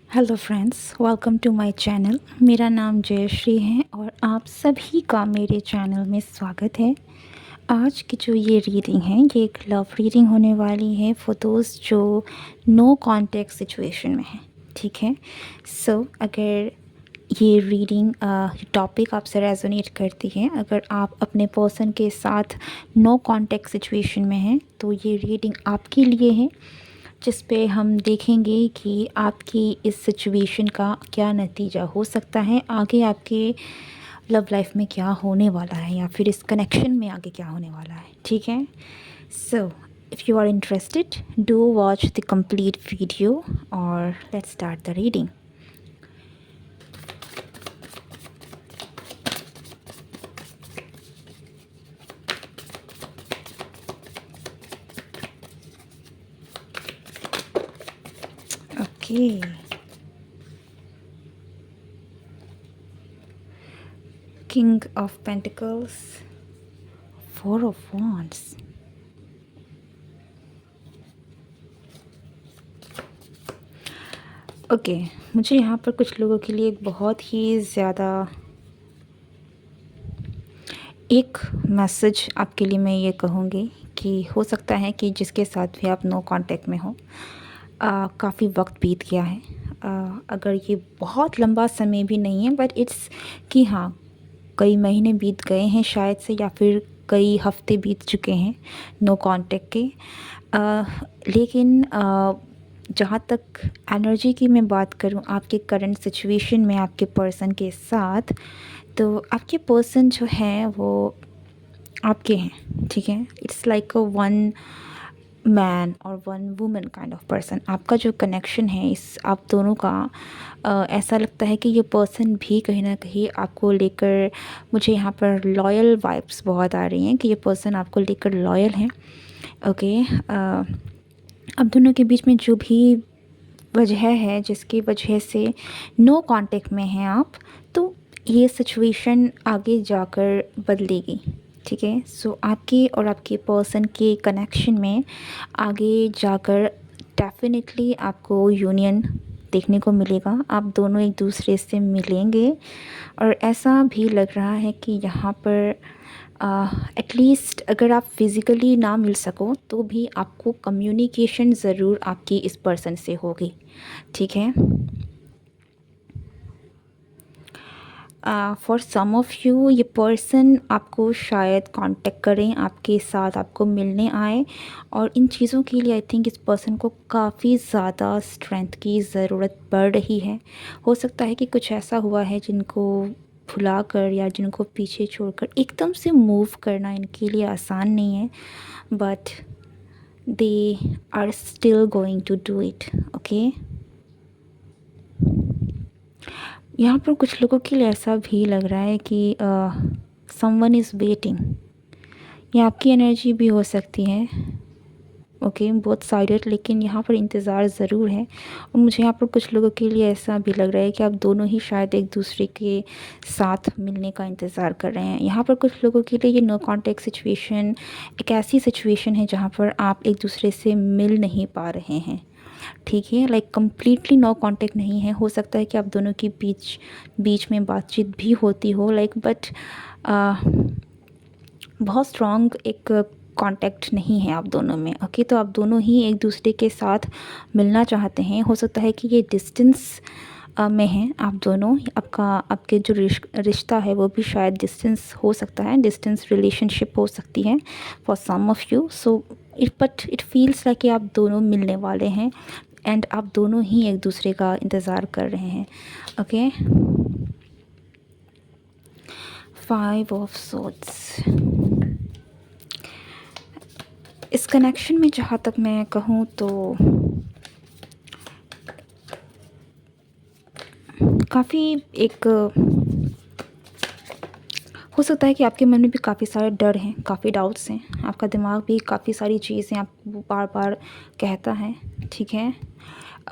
Hello friends, welcome to my channel. मेरा नाम जयश्री है और आप सभी का मेरे चैनल में स्वागत है। आज की जो ये रीडिंग है ये एक लव रीडिंग होने वाली है फॉर दोस्त जो नो कॉन्टेक्ट सिचुएशन में है। ठीक है, सो अगर ये रीडिंग टॉपिक आपसे रेजोनेट करती है, अगर आप अपने पर्सन के साथ नो कॉन्टेक्ट सिचुएशन में हैं तो ये रीडिंग आपके लिए है, जिस पे हम देखेंगे कि आपकी इस सिचुएशन का क्या नतीजा हो सकता है, आगे आपके लव लाइफ में क्या होने वाला है या फिर इस कनेक्शन में आगे क्या होने वाला है। ठीक है, so if you are interested do watch the complete video और let's start the reading. Okay, King of Pentacles, Four of Wands, okay मुझे यहाँ पर कुछ लोगों के लिए एक बहुत ही ज़्यादा एक मैसेज आपके लिए मैं ये कहूँगी कि हो सकता है कि जिसके साथ भी आप नो कांटेक्ट में हो, काफ़ी वक्त बीत गया है। अगर ये बहुत लंबा समय भी नहीं है बट इट्स कि हाँ, कई महीने बीत गए हैं शायद से, या फिर कई हफ्ते बीत चुके हैं नो कांटेक्ट के। लेकिन जहाँ तक एनर्जी की मैं बात करूँ आपके करंट सिचुएशन में आपके पर्सन के साथ, तो आपके पर्सन जो हैं वो आपके हैं। ठीक है, it's like a one man और one women kind of person. आपका जो कनेक्शन है इस आप दोनों का, ऐसा लगता है कि ये पर्सन भी कहीं ना कहीं आपको लेकर, मुझे यहाँ पर लॉयल वाइब्स बहुत आ रही हैं कि ये पर्सन आपको लेकर लॉयल हैं। ओके, अब दोनों के बीच में जो भी वजह है जिसकी वजह से नो कांटेक्ट में हैं आप, तो ये सिचुएशन आगे जाकर बदलेगी। ठीक है, सो आपके और आपके पर्सन के कनेक्शन में आगे जाकर डेफिनेटली आपको यूनियन देखने को मिलेगा। आप दोनों एक दूसरे से मिलेंगे और ऐसा भी लग रहा है कि यहाँ पर एटलीस्ट अगर आप फिज़िकली ना मिल सको तो भी आपको कम्युनिकेशन ज़रूर आपकी इस पर्सन से होगी। ठीक है, फॉर सम ऑफ़ यू ये पर्सन आपको शायद कांटेक्ट करें, आपके साथ आपको मिलने आए, और इन चीज़ों के लिए आई थिंक इस पर्सन को काफ़ी ज़्यादा स्ट्रेंथ की ज़रूरत पड़ रही है। हो सकता है कि कुछ ऐसा हुआ है जिनको भुला कर या जिनको पीछे छोड़कर एकदम से मूव करना इनके लिए आसान नहीं है, but they are still going to do it. Okay, यहाँ पर कुछ लोगों के लिए ऐसा भी लग रहा है कि समवन इज़ वेटिंग। ये आपकी एनर्जी भी हो सकती है। ओके, बहुत साइडेड, लेकिन यहाँ पर इंतज़ार ज़रूर है। और मुझे यहाँ पर कुछ लोगों के लिए ऐसा भी लग रहा है कि आप दोनों ही शायद एक दूसरे के साथ मिलने का इंतज़ार कर रहे हैं। यहाँ पर कुछ लोगों के लिए ये नो कॉन्टेक्ट सिचुएशन एक ऐसी सिचुएशन है जहाँ पर आप एक दूसरे से मिल नहीं पा रहे हैं। ठीक है, लाइक कम्प्लीटली नो कांटेक्ट नहीं है। हो सकता है कि आप दोनों के बीच में बातचीत भी होती हो, लाइक बट बहुत स्ट्रॉन्ग एक कांटेक्ट नहीं है आप दोनों में। ओके, तो आप दोनों ही एक दूसरे के साथ मिलना चाहते हैं। हो सकता है कि ये डिस्टेंस में हैं आप दोनों, आपके जो रिश्ता है वो भी शायद डिस्टेंस हो सकता है, डिस्टेंस रिलेशनशिप हो सकती है for some of you. So it feels like कि आप दोनों मिलने वाले हैं एंड आप दोनों ही एक दूसरे का इंतज़ार कर रहे हैं। Okay, 5 of swords. इस कनेक्शन में जहाँ तक मैं कहूँ तो काफ़ी एक हो सकता है कि आपके मन में भी काफ़ी सारे डर हैं, काफ़ी डाउट्स हैं, आपका दिमाग भी काफ़ी सारी चीज़ें आपको बार बार कहता है। ठीक है,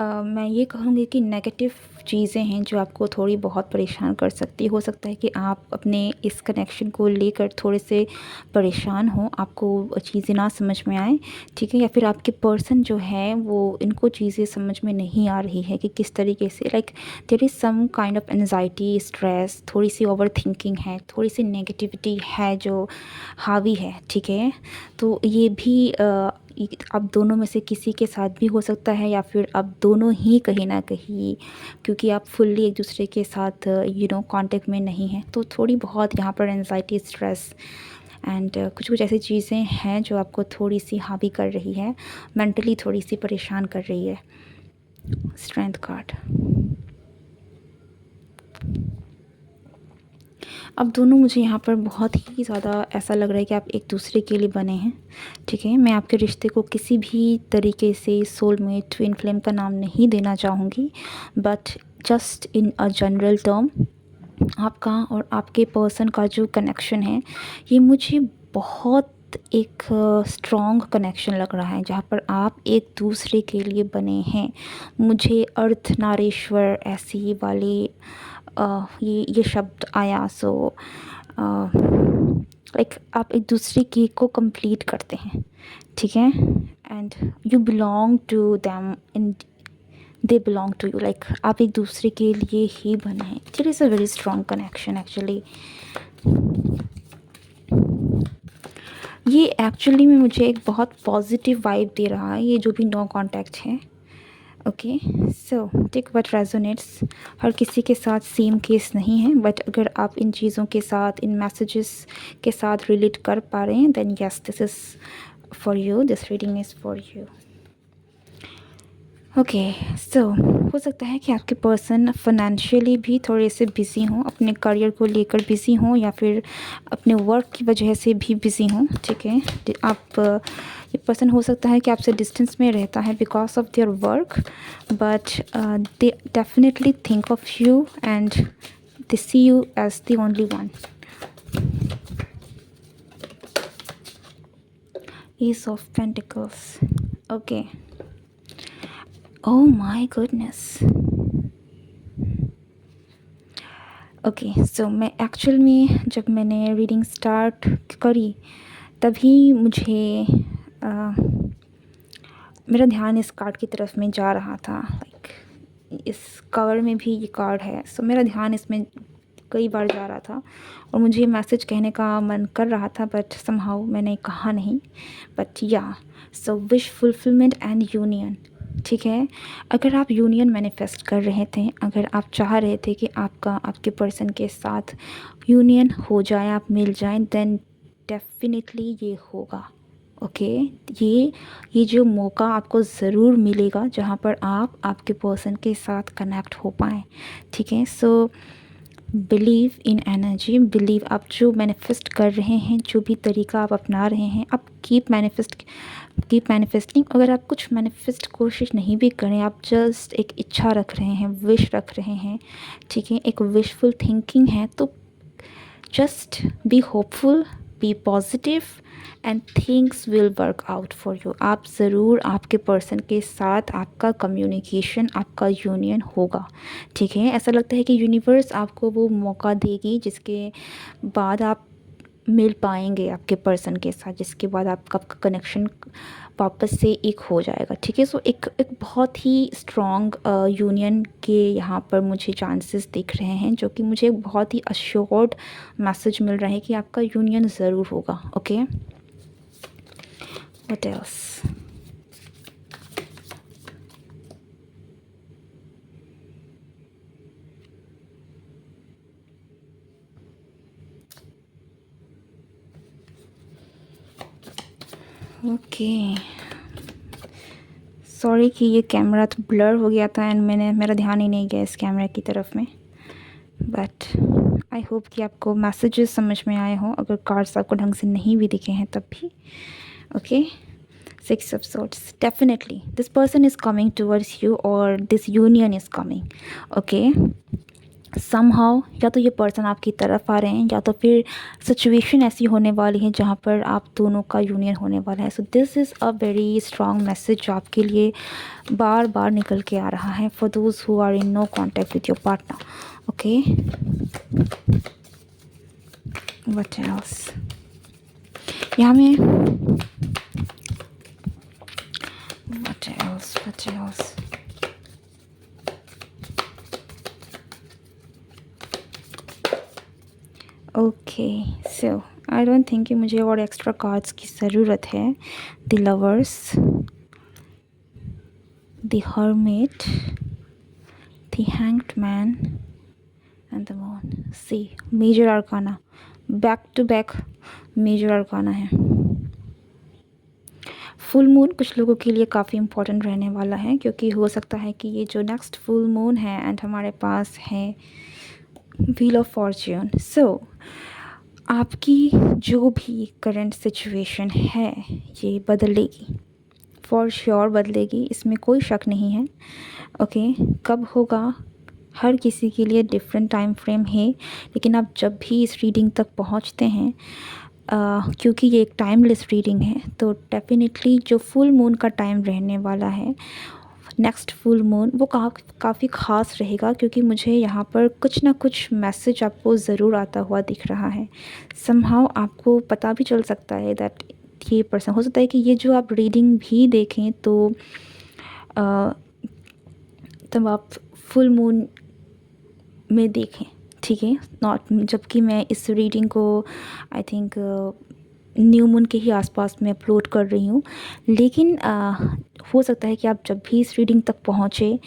मैं ये कहूँगी कि नेगेटिव चीज़ें हैं जो आपको थोड़ी बहुत परेशान कर सकती हो सकता है कि आप अपने इस कनेक्शन को लेकर थोड़े से परेशान हो, आपको चीज़ें ना समझ में आए, ठीक है, या फिर आपके पर्सन जो है वो इनको चीज़ें समझ में नहीं आ रही है कि किस तरीके से, like there is some kind of anxiety, stress, थोड़ी सी ओवर थिंकिंग है, थोड़ी सी नेगेटिविटी है जो हावी है, ठीक है। तो ये भी आप दोनों में से किसी के साथ भी हो सकता है, या फिर आप दोनों ही कहीं ना कहीं, क्योंकि आप फुल्ली एक दूसरे के साथ कांटेक्ट में नहीं हैं, तो थोड़ी बहुत यहाँ पर एनजाइटी, स्ट्रेस एंड कुछ कुछ ऐसी चीज़ें हैं जो आपको थोड़ी सी हावी कर रही है, मेंटली थोड़ी सी परेशान कर रही है। Strength card. अब दोनों मुझे यहाँ पर बहुत ही ज़्यादा ऐसा लग रहा है कि आप एक दूसरे के लिए बने हैं, ठीक है। मैं आपके रिश्ते को किसी भी तरीके से सोलमेट, ट्विन फ्लेम का नाम नहीं देना चाहूँगी, but just in a general term आपका और आपके पर्सन का जो कनेक्शन है, ये मुझे बहुत एक स्ट्रॉन्ग कनेक्शन लग रहा है, जहाँ पर आप एक दूसरे के लिए बने हैं। मुझे अर्धनारीश्वर ऐसी वाली ये शब्द आया, सो लाइक आप एक दूसरे की को कंप्लीट करते हैं, ठीक है, and you belong to them in, they belong to you, like आप एक दूसरे के लिए ही बने हैं। It is a very strong connection actually. ये एक्चुअली में मुझे एक बहुत पॉजिटिव वाइब दे रहा है, ये जो भी नो कांटेक्ट है। Okay, so take what resonates. हर किसी के साथ सेम केस नहीं है, बट अगर आप इन चीज़ों के साथ, इन मैसेजेस के साथ रिलेट कर पा रहे हैं, then yes, this is for you, this reading is for you. Okay, so हो सकता है कि आपके पर्सन फाइनेंशियली भी थोड़े से बिज़ी हों, अपने करियर को लेकर बिज़ी हों, या फिर अपने वर्क की वजह से भी बिज़ी हों, ठीक है। आप ये पर्सन हो सकता है कि आपसे डिस्टेंस में रहता है because of their work, but they definitely think of you and they see you as the only one. Ace of Pentacles. Okay. Oh my goodness. Okay, so मैं एक्चुअल में जब मैंने रीडिंग स्टार्ट करी तभी मुझे मेरा ध्यान इस कार्ड की तरफ में जा रहा था, लाइक इस कवर में भी ये कार्ड है, सो मेरा ध्यान इसमें कई बार जा रहा था और मुझे मैसेज कहने का मन कर रहा था, बट समहाउ मैंने कहा नहीं। बट या, so wish fulfilment and union, ठीक है। अगर आप यूनियन मैनिफेस्ट कर रहे थे, अगर आप चाह रहे थे कि आपके पर्सन के साथ यूनियन हो जाए, आप मिल जाएं, देन डेफिनेटली ये होगा। ओके, ये जो मौका आपको ज़रूर मिलेगा जहाँ पर आप आपके पर्सन के साथ कनेक्ट हो पाएँ, ठीक है। So believe in energy, believe, आप जो मैनिफेस्ट कर रहे हैं, जो भी तरीका आप अपना रहे हैं, आप कीप मैनिफेस्टिंग। अगर आप कुछ मैनिफेस्ट कोशिश नहीं भी करें, आप जस्ट एक इच्छा रख रहे हैं, विश रख रहे हैं, ठीक है, एक विशफुल थिंकिंग है, तो just be hopeful, be positive and things will work out for you. आप ज़रूर आपके पर्सन के साथ आपका कम्युनिकेशन, आपका यूनियन होगा, ठीक है। ऐसा लगता है कि यूनिवर्स आपको वो मौका देगी जिसके बाद आप मिल पाएंगे आपके पर्सन के साथ, जिसके बाद आपका कनेक्शन वापस से एक हो जाएगा, ठीक है। सो एक बहुत ही स्ट्रॉन्ग यूनियन के यहाँ पर मुझे चांसेस दिख रहे हैं, जो कि मुझे बहुत ही अश्योर्ड मैसेज मिल रहा है कि आपका यूनियन ज़रूर होगा। Okay, what else? Okay, sorry कि ये कैमरा तो ब्लर हो गया था एंड मेरा ध्यान ही नहीं गया इस कैमरा की तरफ में, बट आई होप कि आपको मैसेजेस समझ में आए हों, अगर कार्ड्स आपको ढंग से नहीं भी दिखे हैं तब भी। Okay, Six of Swords, definitely this person is coming towards you or this union is coming. Okay, somehow या तो ये पर्सन आपकी तरफ आ रहे हैं या तो फिर सिचुएशन ऐसी होने वाली है जहाँ पर आप दोनों का यूनियन होने वाला है। So this is a very strong message जो आपके लिए बार बार निकल के आ रहा है for those who are in no contact with your partner. Okay, what else यहाँ में what else okay, so I don't think कि मुझे और एक्स्ट्रा कार्ड्स की ज़रूरत है। The lovers, the hermit, the hanged man and the moon. See major arcana, back to back major arcana है। Full moon कुछ लोगों के लिए काफ़ी इम्पोर्टेंट रहने वाला है, क्योंकि हो सकता है कि ये जो नेक्स्ट फुल मून है एंड हमारे पास है व्हील ऑफ फॉर्च्यून। सो आपकी जो भी करंट सिचुएशन है ये बदलेगी, फॉर श्योर बदलेगी, इसमें कोई शक नहीं है। ओके, कब होगा हर किसी के लिए डिफरेंट टाइम फ्रेम है, लेकिन आप जब भी इस रीडिंग तक पहुंचते हैं, क्योंकि ये एक टाइमलेस रीडिंग है, तो डेफिनेटली जो फुल मून का टाइम रहने वाला है, नेक्स्ट फुल मून, वो काफ़ी ख़ास रहेगा, क्योंकि मुझे यहाँ पर कुछ ना कुछ मैसेज आपको ज़रूर आता हुआ दिख रहा है। समहाउ आपको पता भी चल सकता है दैट ये पर्सन, हो सकता है कि ये जो आप रीडिंग भी देखें तो तब आप फुल मून में देखें, ठीक है, नॉट जबकि मैं इस रीडिंग को आई थिंक न्यू मून के ही आसपास में अपलोड कर रही हूँ, लेकिन हो सकता है कि आप जब भी इस रीडिंग तक पहुँचे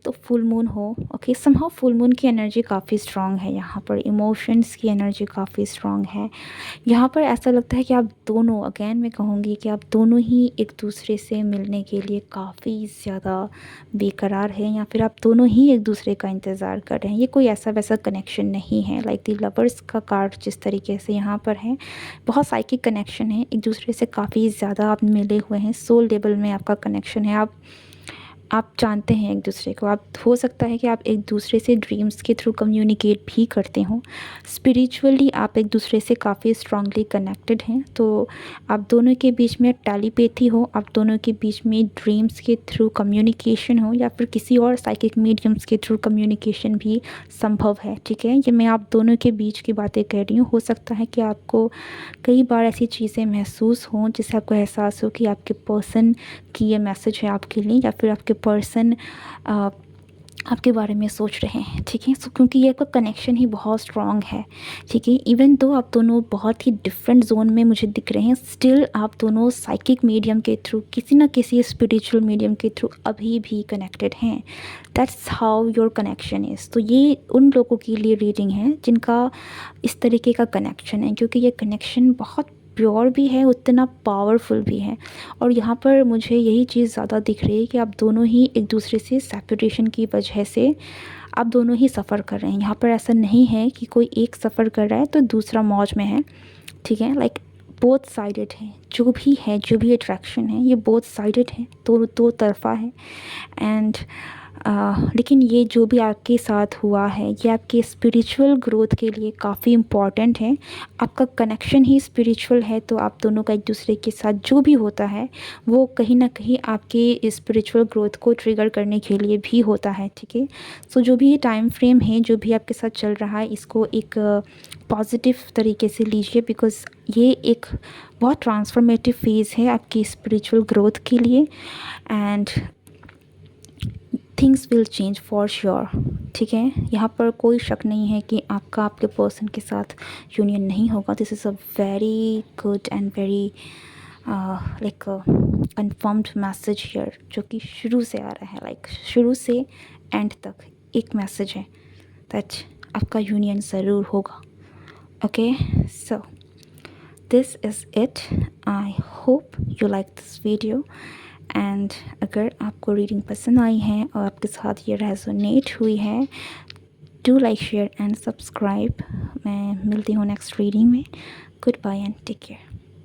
तो फुल मून हो। ओके, समहाउ फुल मून की एनर्जी काफ़ी स्ट्रॉन्ग है, यहाँ पर इमोशंस की एनर्जी काफ़ी स्ट्रॉन्ग है। यहाँ पर ऐसा लगता है कि आप दोनों, अगेन मैं कहूँगी कि आप दोनों ही एक दूसरे से मिलने के लिए काफ़ी ज़्यादा बेकरार हैं, या फिर आप दोनों ही एक दूसरे का इंतज़ार कर रहे हैं। ये कोई ऐसा वैसा कनेक्शन नहीं है, लाइक द लवर्स का कार्ड जिस तरीके से यहाँ पर है, बहुत साइकिक कनेक्शन है, एक दूसरे से काफ़ी ज़्यादा आप मिले हुए हैं, सोल लेवल में आपका कनेक्शन है, आप जानते हैं एक दूसरे को। आप, हो सकता है कि आप एक दूसरे से ड्रीम्स के थ्रू कम्युनिकेट भी करते हों, स्पिरिचुअली आप एक दूसरे से काफ़ी स्ट्रांगली कनेक्टेड हैं, तो आप दोनों के बीच में टेलीपैथी हो, आप दोनों के बीच में ड्रीम्स के थ्रू कम्युनिकेशन हो, या फिर किसी और साइकिक मीडियम्स के थ्रू कम्युनिकेशन भी संभव है, ठीक है। ये मैं आप दोनों के बीच की बातें कह रही हूँ। हो सकता है कि आपको कई बार ऐसी चीज़ें महसूस हों जिससे आपको एहसास हो कि आपके पर्सन की ये मैसेज है आपके लिए, या फिर आपके पर्सन आपके बारे में सोच रहे हैं, ठीक है। सो क्योंकि ये आपका कनेक्शन ही बहुत स्ट्रॉन्ग है, ठीक है, इवन दो आप दोनों बहुत ही डिफरेंट जोन में मुझे दिख रहे हैं, स्टिल आप दोनों साइकिक मीडियम के थ्रू, किसी ना किसी स्पिरिचुअल मीडियम के थ्रू अभी भी कनेक्टेड हैं। That's how your connection is. तो ये उन लोगों के लिए रीडिंग है जिनका इस तरीके का कनेक्शन है, क्योंकि ये कनेक्शन बहुत प्योर भी है, उतना पावरफुल भी है। और यहाँ पर मुझे यही चीज़ ज़्यादा दिख रही है कि आप दोनों ही एक दूसरे से सेपरेशन की वजह से आप दोनों ही सफ़र कर रहे हैं। यहाँ पर ऐसा नहीं है कि कोई एक सफ़र कर रहा है तो दूसरा मौज में है, ठीक है, लाइक बोथ साइडेड है, जो भी अट्रैक्शन है ये बोथ साइडेड है, दो तरफ़ा है। एंड लेकिन ये जो भी आपके साथ हुआ है ये आपके स्पिरिचुअल ग्रोथ के लिए काफ़ी इम्पॉर्टेंट है। आपका कनेक्शन ही स्पिरिचुअल है, तो आप दोनों का एक दूसरे के साथ जो भी होता है वो कहीं ना कहीं आपके स्पिरिचुअल ग्रोथ को ट्रिगर करने के लिए भी होता है, ठीक है। सो जो भी ये टाइम फ्रेम है जो भी आपके साथ चल रहा है, इसको एक पॉजिटिव तरीके से लीजिए, बिकॉज़ ये एक बहुत ट्रांसफॉर्मेटिव फेज़ है आपकी स्पिरिचुअल ग्रोथ के लिए। And things will change for sure, ठीक है। यहाँ पर कोई शक नहीं है कि आपका आपके पर्सन के साथ यूनियन नहीं होगा। This is a very good and very like confirmed message here, जो कि शुरू से आ रहा है, लाइक शुरू से एंड तक एक मैसेज है दैट आपका यूनियन ज़रूर होगा। Okay, so this is it. I hope you like this video. And अगर आपको रीडिंग पसंद आई है और आपके साथ ये रेजोनेट हुई है, do like, share and subscribe. मैं मिलती हूँ नेक्स्ट रीडिंग में। Goodbye and take care.